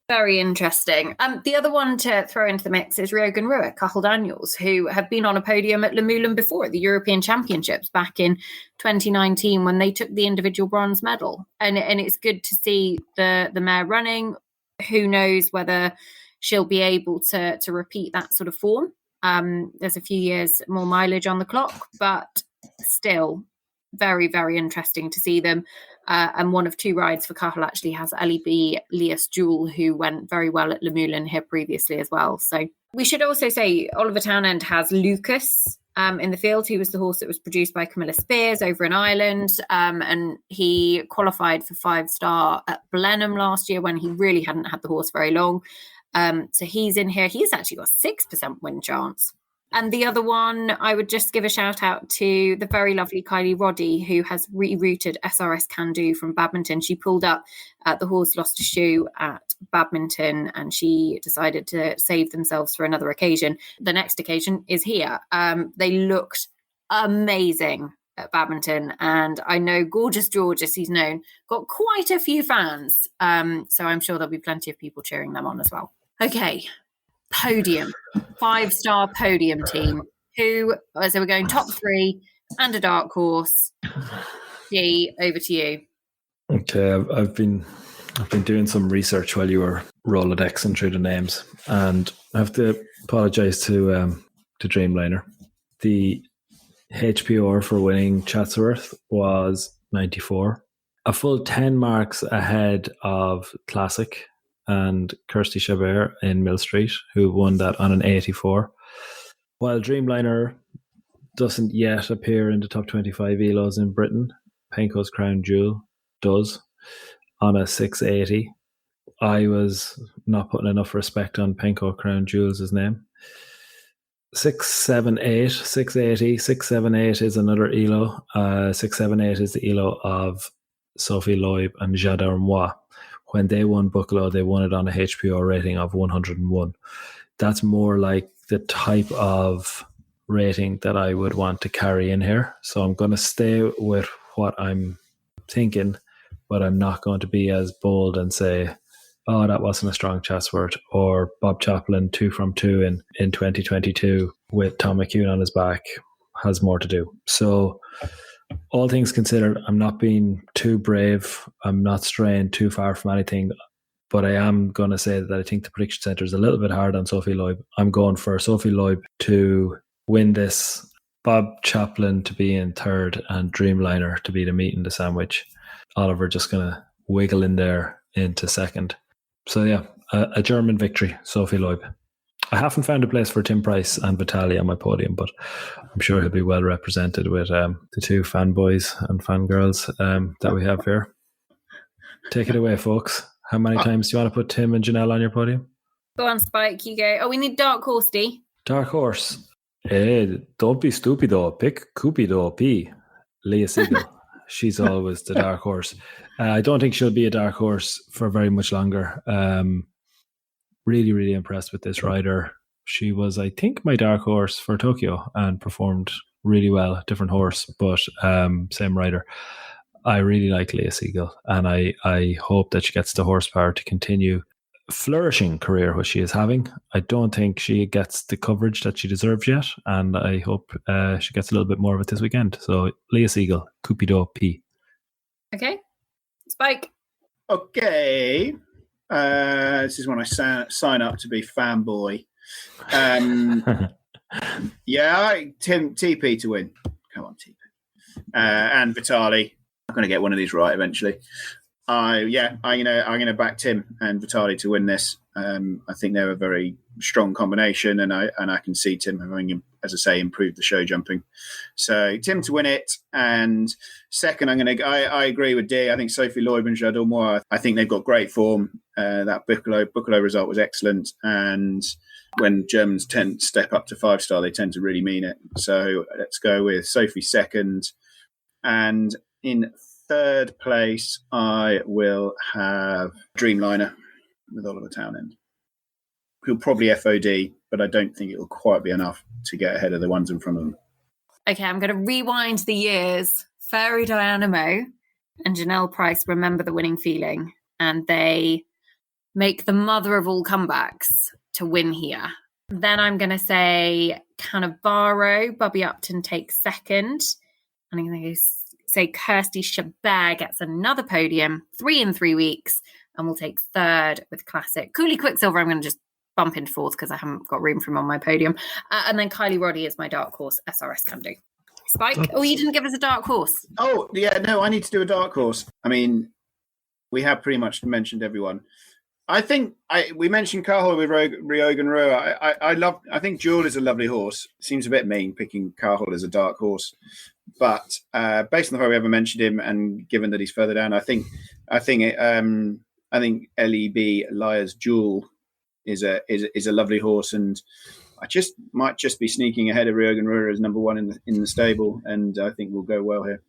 Very interesting. The other one to throw into the mix is Ryogan Ruick, Cathal Daniels, who have been on a podium at Luhmühlen before at the European Championships back in 2019 when they took the individual bronze medal. And it's good to see the mare running. Who knows whether she'll be able to repeat that sort of form. There's a few years more mileage on the clock, but still very, very interesting to see them. And one of 2 rides for Cathal actually has LEB Lias Jewel, who went very well at Luhmühlen here previously as well. So we should also say Oliver Townend has Lucas in the field, who was the horse that was produced by Camilla Spears over in Ireland. And he qualified for 5-star at Blenheim last year when he really hadn't had the horse very long. So he's in here. He's actually got 6% win chance. And the other one, I would just give a shout out to the very lovely Kylie Roddy, who has rerouted SRS Can Do from Badminton. She pulled up, the horse lost a shoe at Badminton and she decided to save themselves for another occasion. The next occasion is here. They looked amazing at Badminton, and I know Gorgeous George, as he's known, got quite a few fans. So I'm sure there'll be plenty of people cheering them on as well. Okay. Podium, 5-star podium team. So we're going top 3 and a dark horse. G, over to you. Okay, I've been doing some research while you were Rolodexing through the names, and I have to apologise to Dreamliner. The HPR for winning Chatsworth was 94, a full 10 marks ahead of Classic and Kirsty Chabert in Mill Street, who won that on an 84. While Dreamliner doesn't yet appear in the top 25 ELOs in Britain, Penco's Crown Jewel does on a 680. I was not putting enough respect on Penco Crown Jewel's name. 678, 680, 678 is another ELO. 678 is the ELO of Sophie Loeb and Jadar Moi. When they won Buccleuch, they won it on a HPO rating of 101. That's more like the type of rating that I would want to carry in here. So I'm going to stay with what I'm thinking, but I'm not going to be as bold and say, oh, that wasn't a strong Chatsworth, or Bob Chaplin 2 from 2 in 2022 with Tom McEwen on his back has more to do. So all things considered, I'm not being too brave. I'm not straying too far from anything, but I am going to say that I think the prediction centre is a little bit hard on Sophie Loeb. I'm going for Sophie Loeb to win this, Bob Chaplin to be in 3rd, and Dreamliner to be the meat and the sandwich. Oliver just going to wiggle in there into 2nd. So yeah, a German victory, Sophie Loeb. I haven't found a place for Tim Price and Vitali on my podium, but I'm sure he'll be well represented with the 2 fanboys and fangirls that we have here. Take it away, folks. How many times do you want to put Tim and Janelle on your podium? Go on, Spike, you go. Oh, we need dark horse, D. Dark horse. Hey, don't be stupido. Pick Cupido P. Leah Siegel. She's always the dark horse. I don't think she'll be a dark horse for very much longer. Really, really impressed with this rider. She was, I think, my dark horse for Tokyo and performed really well. Different horse, but same rider. I really like Leah Siegel, and I hope that she gets the horsepower to continue flourishing career which she is having. I don't think she gets the coverage that she deserves yet, and I hope she gets a little bit more of it this weekend. So Leah Siegel, Cupido P. Okay. Spike. Okay. This is when I sign up to be fanboy. Yeah, Tim TP to win. Come on, TP. And Vitali. I'm going to get one of these right eventually. I'm going to back Tim and Vitali to win this. I think they're a very strong combination, and I can see Tim having, as I say, improved the show jumping. So Tim to win it, and second, I agree with Dee. I think Sophie Loeb and Jardin Moore. I think they've got great form. That Buccolo result was excellent, and when Germans tend to step up to 5-star, they tend to really mean it. So let's go with Sophie second, and in third place, I will have Dreamliner with Oliver Townend. He'll probably FOD, but I don't think it'll quite be enough to get ahead of the ones in front of them. Okay, I'm going to rewind the years. Fairy Dynamo and Janelle Price remember the winning feeling, and they make the mother of all comebacks to win here. Then I'm going to say Cannavaro, Bobby Upton takes second. And I'm going to say Kirsty Chabert gets another podium, 3 in 3 weeks, and we'll take third with Classic. Cooley Quicksilver, I'm going to just bump into fourth because I haven't got room for him on my podium. And then Kylie Roddy is my dark horse, SRS can do. Spike, you didn't give us a dark horse. Oh, yeah, no, I need to do a dark horse. I mean, we have pretty much mentioned everyone. I think we mentioned Cahill with Ryogan Rua. I think Jewel is a lovely horse. Seems a bit mean picking Cahill as a dark horse. But based on the fact we haven't mentioned him, and given that he's further down, I think LEB Liar's Jewel is a lovely horse, and I might just be sneaking ahead of Ryogan Rua as number one in the stable, and I think we'll go well here.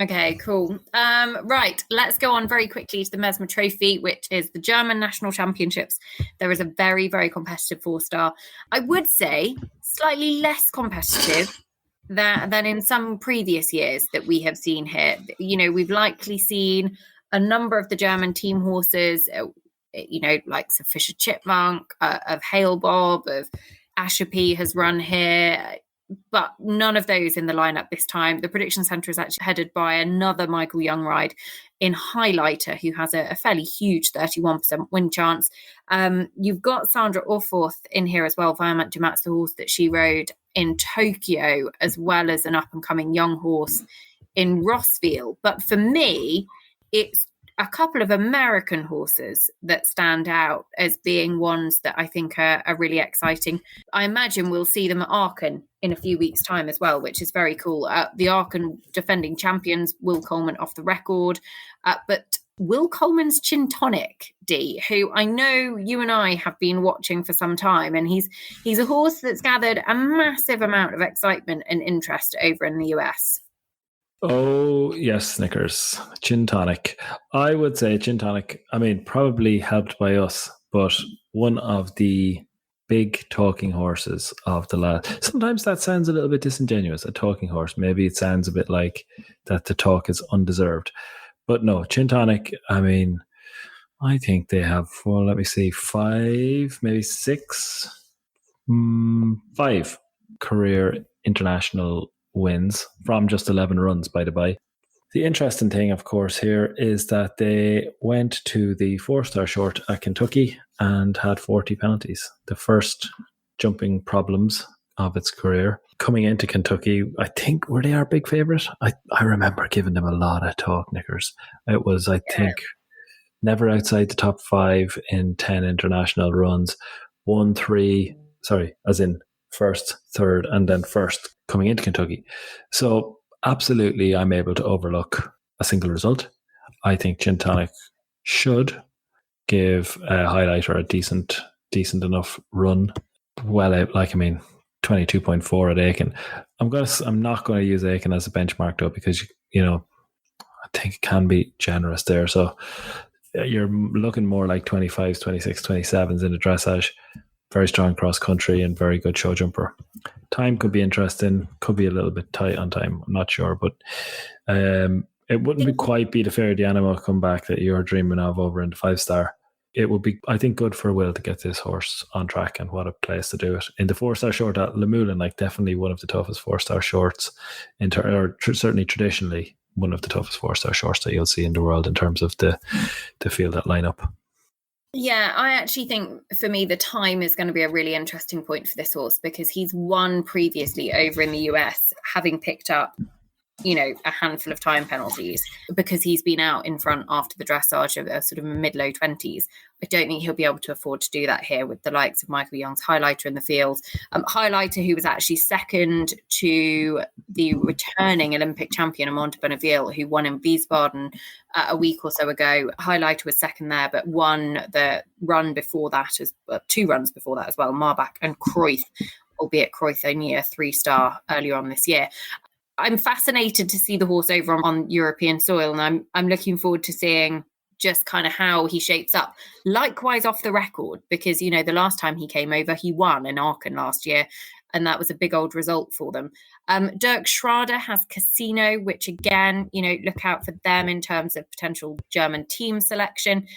Okay, cool. Right, let's go on very quickly to the Mesmer Trophy, which is the German National Championships. There is a very, very competitive 4-star. I would say slightly less competitive than in some previous years that we have seen here. You know, we've likely seen a number of the German team horses, like Fisher Chipmunk, of Hale Bob, of Ashapee has run here, but none of those in the lineup this time. The prediction centre is actually headed by another Michael Young ride in Highlighter, who has a fairly huge 31% win chance. You've got Sandra Orforth in here as well, Viamat Dumat's the horse that she rode in Tokyo, as well as an up-and-coming young horse in Rossville. But for me, it's a couple of American horses that stand out as being ones that I think are really exciting. I imagine we'll see them at Aachen in a few weeks' time as well, which is very cool. The Aachen defending champions, Will Coleman off the record, but Will Coleman's Chin Tonic, Dee, who I know you and I have been watching for some time, and he's a horse that's gathered a massive amount of excitement and interest over in the US. Oh, yes, Snickers. Chin Tonic. I would say Chin Tonic, probably helped by us, but one of the big talking horses of the last. Sometimes that sounds a little bit disingenuous, a talking horse. Maybe it sounds a bit like that the talk is undeserved. But no, Chin Tonic, I think they have, 5, maybe 6, 5 career international wins from just 11 runs, by the by. The interesting thing, of course, here is that they went to the 4-star short at Kentucky and had 40 penalties. The first jumping problems of its career. Coming into Kentucky, I think, were they our big favourite? I remember giving them a lot of talk, Knickers. It was, I think, never outside the top 5 in 10 international runs. 1, 3, as in first, third, and then first coming into Kentucky. So absolutely, I'm able to overlook a single result. I think Chin Tonic should give a Highlighter a decent enough run. Well out, 22.4 at Aiken. I'm not going to use Aiken as a benchmark though, because I think it can be generous there. So you're looking more like 25s, 26, 27s in the dressage. Very strong cross country and very good show jumper. Time could be interesting, could be a little bit tight on time, I'm not sure, but it wouldn't quite be the Fairy Dynamo comeback that you're dreaming of over in the 5-star. It would be, I think, good for Will to get this horse on track, and what a place to do it. In the 4-star short at Luhmühlen, definitely one of the toughest 4-star shorts, certainly traditionally one of the toughest 4-star shorts that you'll see in the world in terms of the field that lineup. Yeah, I actually think for me the time is going to be a really interesting point for this horse, because he's won previously over in the US, having picked up a handful of time penalties because he's been out in front after the dressage of sort of mid-low 20s. I don't think he'll be able to afford to do that here with the likes of Michael Young's Highlighter in the field. Highlighter, who was actually second to the returning Olympic champion Amanda Bonneville, who won in Wiesbaden a week or so ago. Highlighter was second there, but won the run before that, two runs before that as well, Marbach and Cruyff, albeit Cruyff only a 3-star earlier on this year. I'm fascinated to see the horse over on European soil, and I'm looking forward to seeing just kind of how he shapes up. Likewise off the record, because, the last time he came over, he won in Aachen last year, and that was a big old result for them. Dirk Schrader has Casino, which again, look out for them in terms of potential German team selection.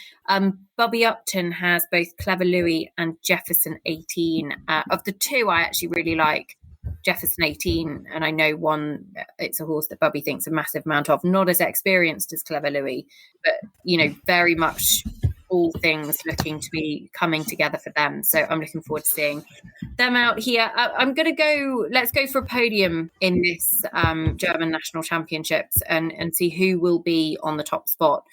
Bobby Upton has both Clever Louis and Jefferson 18. Of the two, I actually really like Jefferson 18, and I know it's a horse that Bubby thinks a massive amount of, not as experienced as Clever Louis, but very much all things looking to be coming together for them. So I'm looking forward to seeing them out here. Let's go for a podium in this German National Championships and see who will be on the top spot.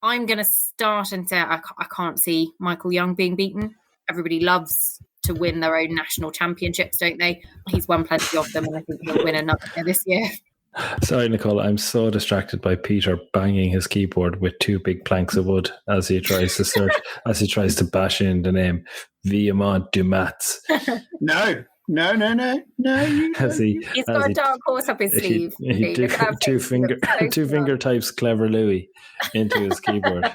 I'm going to start and say I can't see Michael Young being beaten. Everybody loves to win their own national championships, don't they? He's won plenty of them, and I think he'll win another this year. Sorry, Nicole, I'm so distracted by Peter banging his keyboard with 2 big planks of wood as he tries to search, as he tries to bash in the name Diarm du Matz. No. He's got a dark horse up his sleeve. He two finger types Clever Louis into his keyboard.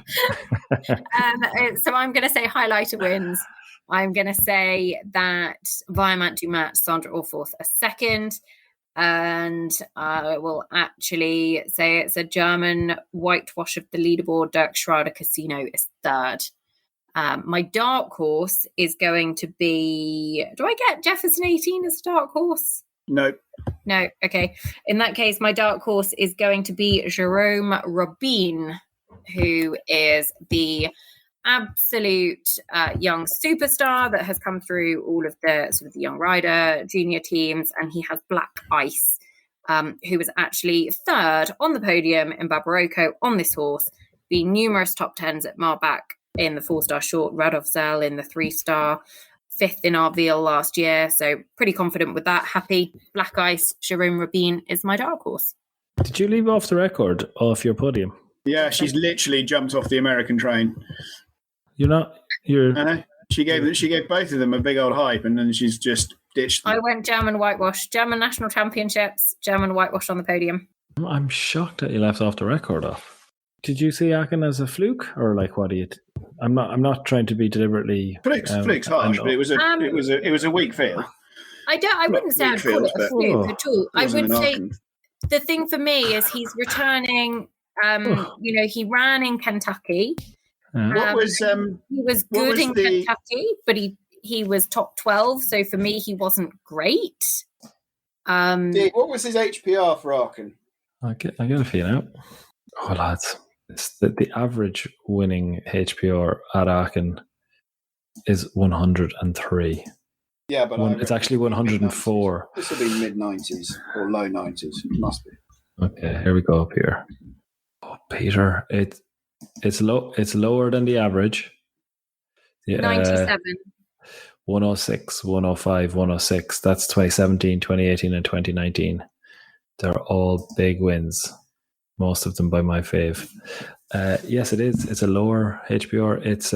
So I'm going to say Highlighter wins. I'm going to say that Diarm du Matz, Sandra Orforth, a second. And I will actually say it's a German whitewash of the leaderboard. Dirk Schrader Casino is third. My dark horse is going to be... Do I get Jefferson 18 as a dark horse? No. Okay. In that case, my dark horse is going to be Jerome Robin, who is the absolute young superstar that has come through all of the sort of the young rider junior teams, and he has Black Ice, who was actually third on the podium in Barbarocco on this horse, being numerous top tens at Marbach in the 4-star short, Radovzel in the 3-star, 5th in Arville last year, so pretty confident with that. Happy. Black Ice, Jerome Robin is my dark horse. Did you leave off the record off your podium? Yeah, she's literally jumped off the American train. I know. She gave both of them a big old hype, and then she's just ditched them. I went German whitewash, German National Championships, German whitewash on the podium. I'm shocked that you left off the record off. Did you see Aachen as a fluke, or like what do you? I'm not trying to be deliberately. Fluke's harsh, but it was a weak field. I wouldn't say I'd call it a fluke at all. I would say the thing for me is he's returning. He ran in Kentucky. He was good in Kentucky, but he was top 12. So for me, he wasn't great. What was his HPR for Aachen? I get a feel out. Oh, lads, it's the average winning HPR at Aachen is 103. Yeah, but it's actually 104. This will be mid-90s or low 90s. It must be. Okay, here we go up here. Oh, Peter, it's low. It's lower than the average. Yeah, 97. 106, 105, 106. That's 2017, 2018, and 2019. They're all big wins. Most of them by my fave. Yes, it is. It's a lower HPR. It's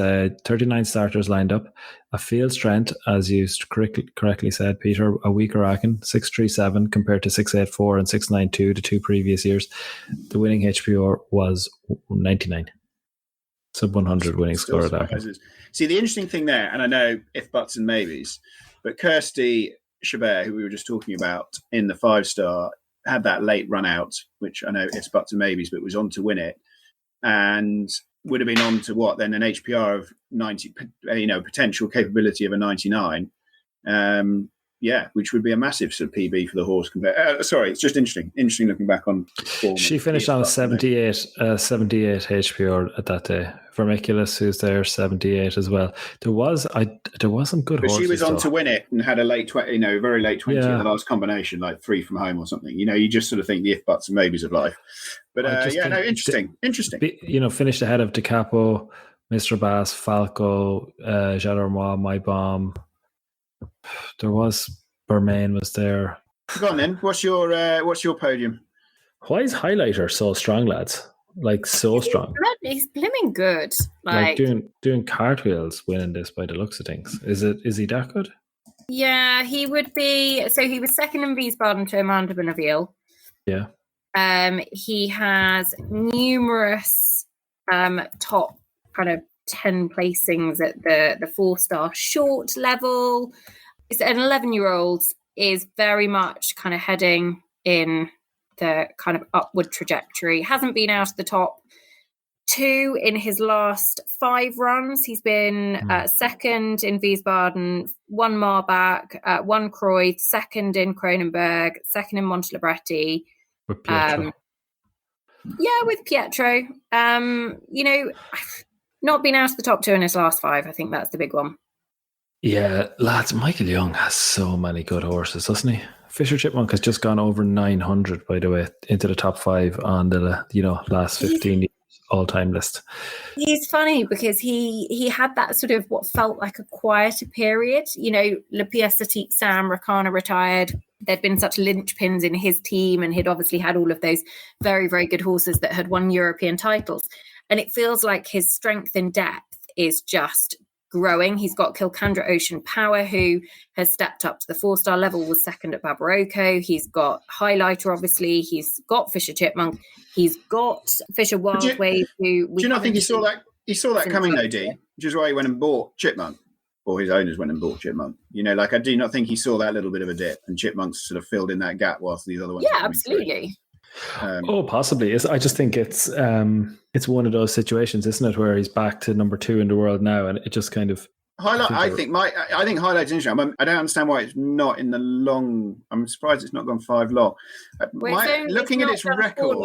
39 starters lined up. A field strength, as you correctly said, Peter, a weaker Aachen, 637 compared to 684 and 692 the 2 previous years. The winning HPR was 99. Sub 100 winning score at Aachen. See, the interesting thing there, and I know if buts and maybes, but Kirsty Chabert, who we were just talking about in the 5-star, had that late run out, which I know it's buts and maybes, but was on to win it, and would have been on to what then, an HPR of 90, potential capability of a 99. which would be a massive sort of PB for the horse. Sorry, it's just interesting looking back on form. She finished on a 78 HPR at that day. Vermiculus, who's there, 78 as well. There was some good horses. But she was on though. to win it and had a late 20, very late 20 at the last combination, like 3 from home or something. You just sort of think the if buts and maybes of life. But interesting. Finished ahead of De Capo, Mr. Bass, Falco, Jadormois, My Bomb. There was Bermain was there. Go on then. What's your podium? Why is Highlighter so strong, lads? Like so strong. He's blooming good. Like doing cartwheels, winning this by the looks of things. Is he that good? Yeah, he would be. So he was second in Wiesbaden to Amanda Benaville. Yeah. He has numerous top kind of 10 placings at the 4-star short level. It's an 11-year-old is very much kind of heading in the kind of upward trajectory. Hasn't been out of the top 2 in his last 5 runs. He's been second in Wiesbaden, 1 Marbach, 1 Kreuz, second in Kronenberg, second in Montelibretti. With Pietro. With Pietro. Not been out of the top 2 in his last 5. I think that's the big one. Yeah, lads, Michael Young has so many good horses, doesn't he? Fisher Chipmunk has just gone over 900, by the way, into the top 5 on the last 15 years all-time list. He's funny because he had that sort of what felt like a quieter period. Le Pièce Satique Sam, Rakana retired. There'd been such linchpins in his team, and he'd obviously had all of those very, very good horses that had won European titles. And it feels like his strength in depth is just growing. He's got Kilcandra Ocean Power, who has stepped up to the 4-star level, was second at Barbarocco. He's got Highlighter, obviously. He's got Fisher Chipmunk. He's got Fisher Wild Wave, who... Do you not think he saw that coming, though, Dee? Which is why he went and bought Chipmunk, or his owners went and bought Chipmunk. I do not think he saw that little bit of a dip, and Chipmunks sort of filled in that gap whilst these other ones... Yeah, absolutely. Possibly. I just think it's one of those situations, isn't it, where he's back to number 2 in the world now, and it just kind of I think Highlight's interesting. I don't understand why it's not in the long. I'm surprised it's not gone 5 long. Looking at its record,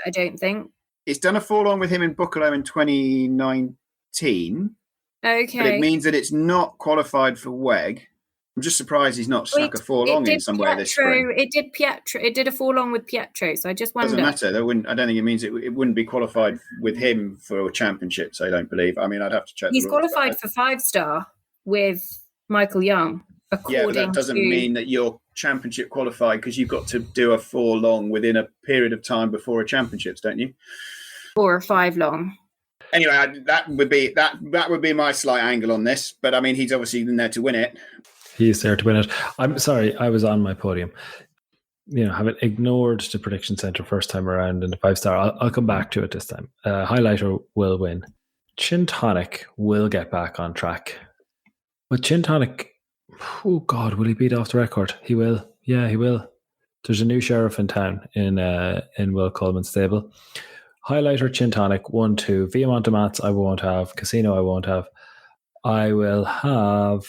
I don't think it's done a 4-long with him in Buccalo in 2019. Okay, but it means that it's not qualified for WEG. I'm just surprised he's not stuck a 4-long in somewhere this spring. It did Pietro. It did a 4-long with Pietro. So I just wonder. Doesn't matter. I don't think it means it wouldn't be qualified with him for championships. I don't believe. I mean, I'd have to check. He's qualified for 5-star with Michael Young. But that doesn't mean that you're championship qualified, because you've got to do a 4-long within a period of time before a championships, don't you? Or a 5-long. Anyway, that would be my slight angle on this. But I mean, he's obviously in there to win it. He's there to win it. I'm sorry, I was on my podium. Having ignored the prediction centre first time around in the 5-star, I'll come back to it this time. Highlighter will win. Chin Tonic will get back on track. But Chin Tonic, oh God, will he beat off the record? He will. Yeah, he will. There's a new sheriff in town in Will Coleman's stable. Highlighter, Chin Tonic, 1, 2. Viamont de Mats, I won't have. Casino, I won't have. I will have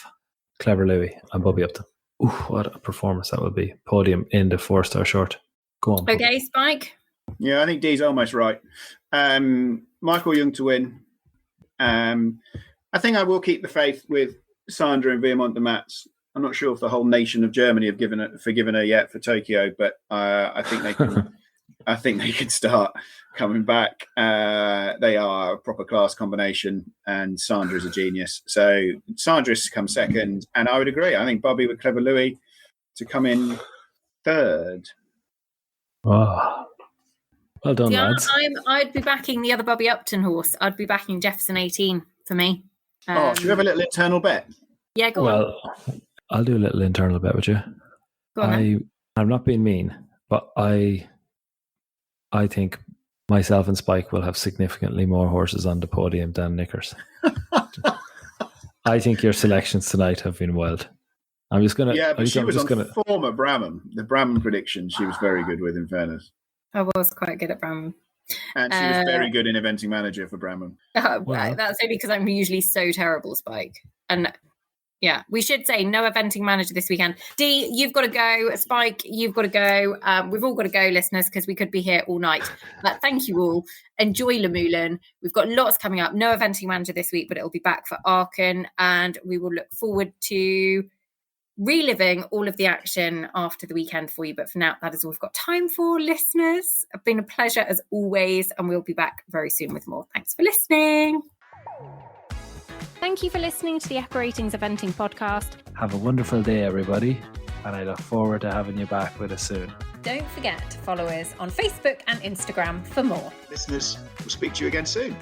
Clever Louis and Bobby Upton. Ooh, what a performance that would be. Podium in the 4-star short. Go on. Okay, Spike. Yeah, I think Dee's almost right. Michael Young to win. I think I will keep the faith with Sandra and Viamont de Mats. I'm not sure if the whole nation of Germany have forgiven her yet for Tokyo, but I think they can. I think they could start coming back. They are a proper class combination, and Sandra's a genius. So Sandra's to come second, and I would agree. I think Bobby with Clever Louis to come in third. Oh. Well done, lads. I'd be backing the other Bobby Upton horse. I'd be backing Jefferson 18 for me. Should we have a little internal bet? Yeah, go on. Well, I'll do a little internal bet with you. Go on, I'm not being mean, but I think myself and Spike will have significantly more horses on the podium than Nickers. I think your selections tonight have been wild. I'm just gonna. Yeah, but she was on form at Bramham. The Bramham prediction, she was very good with, in fairness. I was quite good at Bramham. And she was very good in eventing manager for Bramham. That's only because I'm usually so terrible, Spike. And Yeah, we should say no eventing manager this weekend. Dee, you've got to go. Spike, you've got to go. We've all got to go, listeners, because we could be here all night. But thank you all. Enjoy Luhmühlen. We've got lots coming up. No eventing manager this week, but it'll be back for Aachen. And we will look forward to reliving all of the action after the weekend for you. But for now, that is all we've got time for, listeners. It's been a pleasure as always. And we'll be back very soon with more. Thanks for listening. Thank you for listening to the Epperating's Eventing podcast. Have a wonderful day, everybody, and I look forward to having you back with us soon. Don't forget to follow us on Facebook and Instagram for more. Listeners, we'll speak to you again soon.